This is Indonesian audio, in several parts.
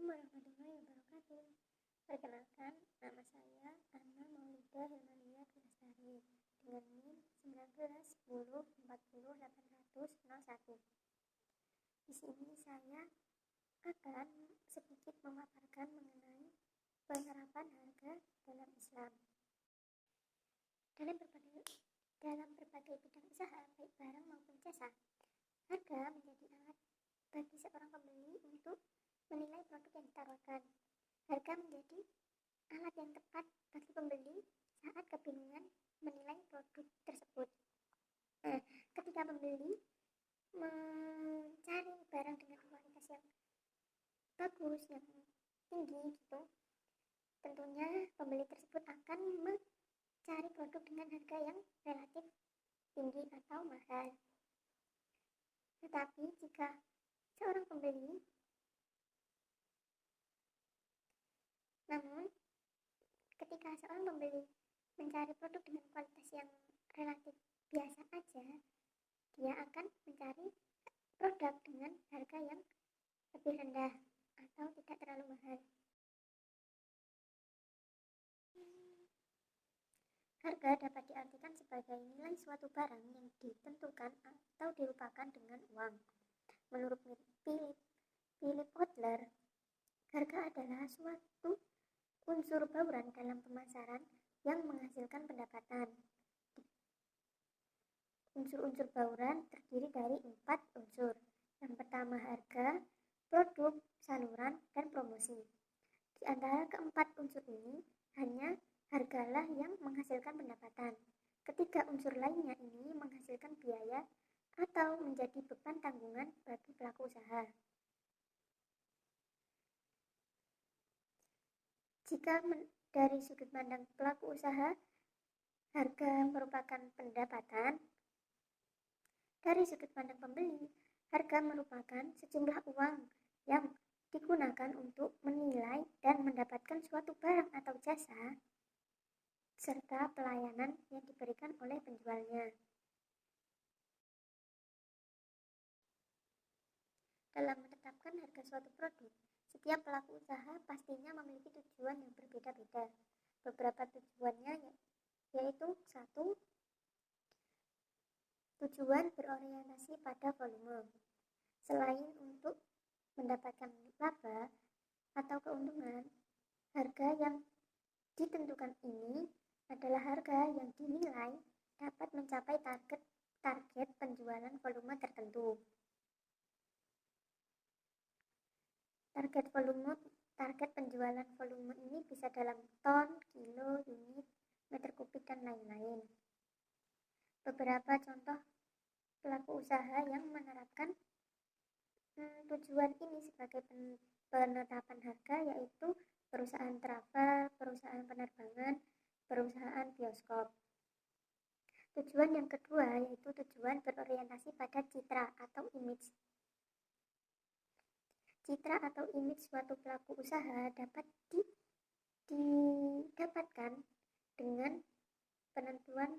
Assalamualaikum warahmatullahi wabarakatuh. Perkenalkan, nama saya Anna Maulida Hilmania Lestari dengan NIM 1910400801. Di sini saya akan sedikit memaparkan mengenai penerapan harga dalam Islam. Dalam berbagai bidang usaha, baik barang maupun jasa, harga menjadi alat bagi seorang pembeli untuk menilai produk yang ditawarkan. Harga menjadi alat yang tepat bagi pembeli saat kebingungan menilai produk tersebut. Ketika pembeli mencari barang dengan kualitas yang bagus, yang tinggi gitu, tentunya pembeli tersebut akan mencari produk dengan harga yang relatif tinggi atau mahal. Tetapi jika seorang pembeli ketika seorang pembeli mencari produk dengan kualitas yang relatif biasa aja, dia akan mencari produk dengan harga yang lebih rendah atau tidak terlalu mahal. Harga dapat diartikan sebagai nilai suatu barang yang ditentukan atau dirupakan dengan uang. Menurut Philip Kotler, harga adalah suatu unsur bauran dalam pemasaran yang menghasilkan pendapatan. Unsur-unsur bauran terdiri dari 4 unsur. Yang pertama harga, produk, saluran, dan promosi. Di antara keempat unsur ini, hanya hargalah yang menghasilkan pendapatan. Ketiga unsur lainnya ini menghasilkan biaya atau menjadi beban tanggungan bagi pelaku usaha. Jika dari sudut pandang pelaku usaha, harga merupakan pendapatan. Dari sudut pandang pembeli, harga merupakan sejumlah uang yang digunakan untuk menilai dan mendapatkan suatu barang atau jasa, serta pelayanan yang diberikan oleh penjualnya. Dalam menetapkan harga suatu produk, setiap pelaku usaha pastinya memiliki tujuan yang berbeda-beda. Beberapa tujuannya yaitu 1. Tujuan berorientasi pada volume. Selain untuk mendapatkan laba atau keuntungan, harga yang ditentukan ini adalah harga yang dinilai dapat mencapai target penjualan volume tertentu. Target penjualan volume ini bisa dalam ton, kilo, unit, meter kubik, dan lain-lain. Beberapa contoh pelaku usaha yang menerapkan tujuan ini sebagai penetapan harga yaitu perusahaan travel, perusahaan penerbangan, perusahaan bioskop. Tujuan yang kedua yaitu tujuan berorientasi pada citra atau image. Citra atau image suatu pelaku usaha dapat didapatkan dengan penetapan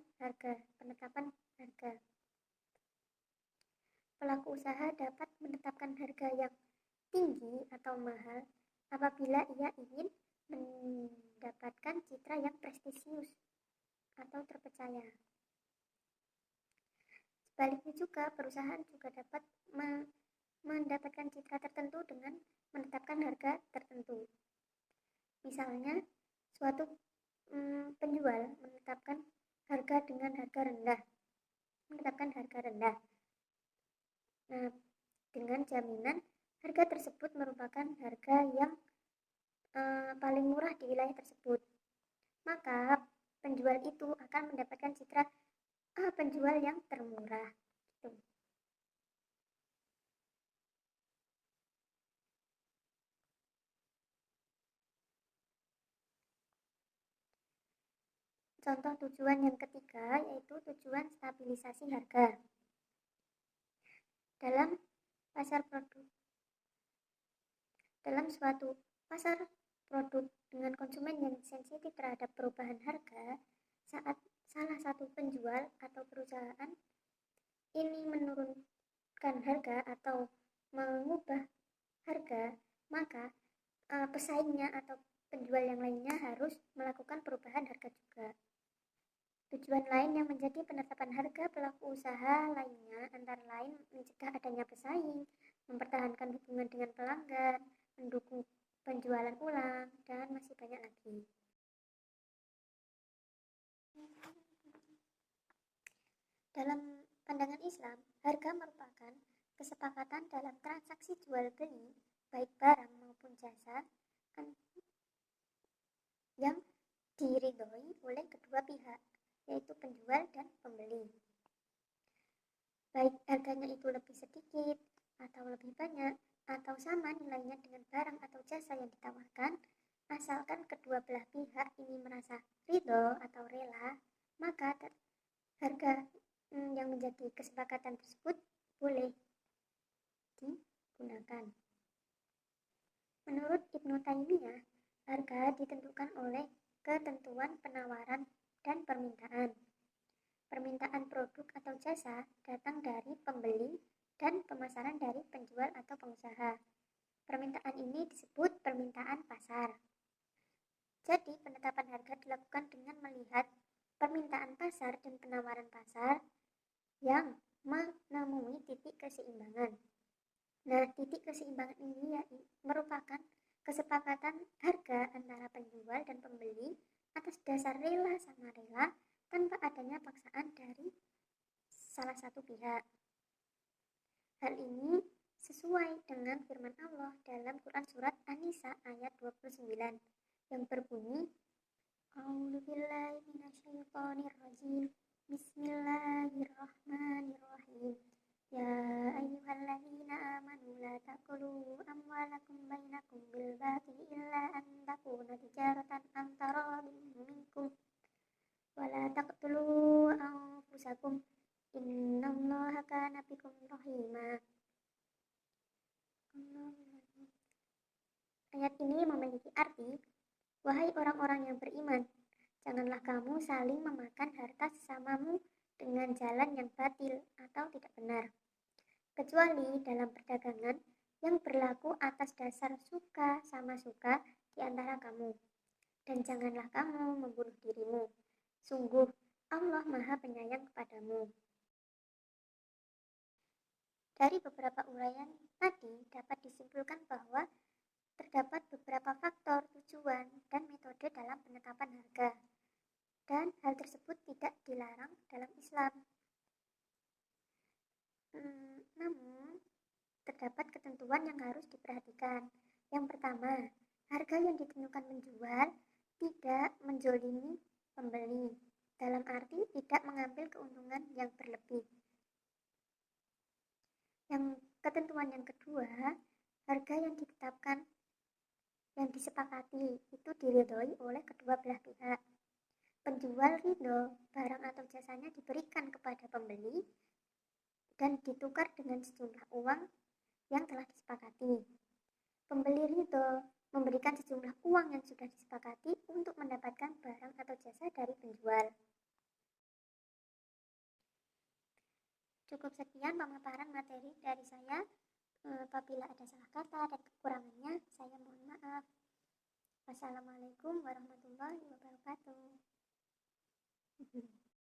harga. Pelaku usaha dapat menetapkan harga yang tinggi atau mahal apabila ia ingin mendapatkan citra yang prestisius atau terpercaya. Sebaliknya juga, perusahaan juga dapat mendapatkan citra tertentu dengan menetapkan harga tertentu. Misalnya, suatu penjual menetapkan harga dengan harga rendah. Nah, dengan jaminan harga tersebut merupakan harga yang paling murah di wilayah tersebut. Maka penjual itu akan mendapatkan citra penjual yang termurah. Gitu. Contoh tujuan yang ketiga yaitu tujuan stabilisasi harga. Dalam suatu pasar produk dengan konsumen yang sensitif terhadap perubahan harga, saat salah satu penjual atau perusahaan ini menurunkan harga atau mengubah harga, maka pesaingnya atau penjual yang lainnya harus melakukan perubahan harga juga. Tujuan lain yang menjadi penetapan harga pelaku usaha lainnya antara lain mencegah adanya pesaing, mempertahankan hubungan dengan pelanggan, mendukung penjualan ulang, dan masih banyak lagi. Dalam pandangan Islam, harga merupakan kesepakatan dalam transaksi jual beli, baik barang maupun jasa, yang diridhoi oleh kedua pihak, yaitu penjual dan pembeli. Baik harganya itu lebih sedikit atau lebih banyak, atau sama nilainya dengan barang atau jasa yang ditawarkan, asalkan kedua belah pihak ini merasa ridho atau rela, maka harga yang menjadi kesepakatan tersebut boleh digunakan. Menurut Ibnu Taimiyah, harga ditentukan oleh ketentuan penawaran dan permintaan. Permintaan produk atau jasa datang dari pembeli dan pemasaran dari penjual atau pengusaha. Permintaan ini disebut permintaan pasar. Jadi, penetapan harga dilakukan dengan melihat permintaan pasar dan penawaran pasar yang menemui titik keseimbangan. Nah, titik keseimbangan ini merupakan kesepakatan harga antara penjual dan pembeli atas dasar rela sama rela tanpa adanya paksaan dari salah satu pihak. Hal ini sesuai dengan firman Allah dalam Quran Surat An-Nisa ayat 29 yang berbunyi, A'udzubillahi minasyaitonirrajim. Bismillahirrahmanirrahim. Ya ayyuhalladzina amanu la ta'kulu amwalakum bainakum bil batili illa an takuna tijaratan an taradin minkum wa la taqtulu anfusakum innallaha kana bikum rahima. Ayat ini memiliki arti, wahai orang-orang yang beriman, janganlah kamu saling memakan harta sesamamu dengan jalan yang batil atau tidak benar, kecuali dalam perdagangan yang berlaku atas dasar suka sama suka di antara kamu. Dan janganlah kamu membunuh dirimu. Sungguh, Allah Maha Penyayang kepadamu. Dari beberapa uraian tadi dapat disimpulkan bahwa terdapat beberapa faktor, tujuan, dan metode dalam penetapan harga. Dan hal tersebut tidak dilarang dalam Islam. Namun, terdapat ketentuan yang harus diperhatikan. Yang pertama, harga yang ditentukan menjual tidak menzolimi pembeli, dalam arti tidak mengambil keuntungan yang berlebih. Yang ketentuan yang kedua, harga yang ditetapkan, yang disepakati, itu diridhoi oleh kedua belah pihak. Penjual ridho, barang atau jasanya diberikan kepada pembeli dan ditukar dengan sejumlah uang yang telah disepakati. Pembeli ridho memberikan sejumlah uang yang sudah disepakati untuk mendapatkan barang atau jasa dari penjual. Cukup sekian pemaparan materi dari saya. Apabila ada salah kata dan kekurangannya, saya mohon maaf. Wassalamualaikum warahmatullahi wabarakatuh.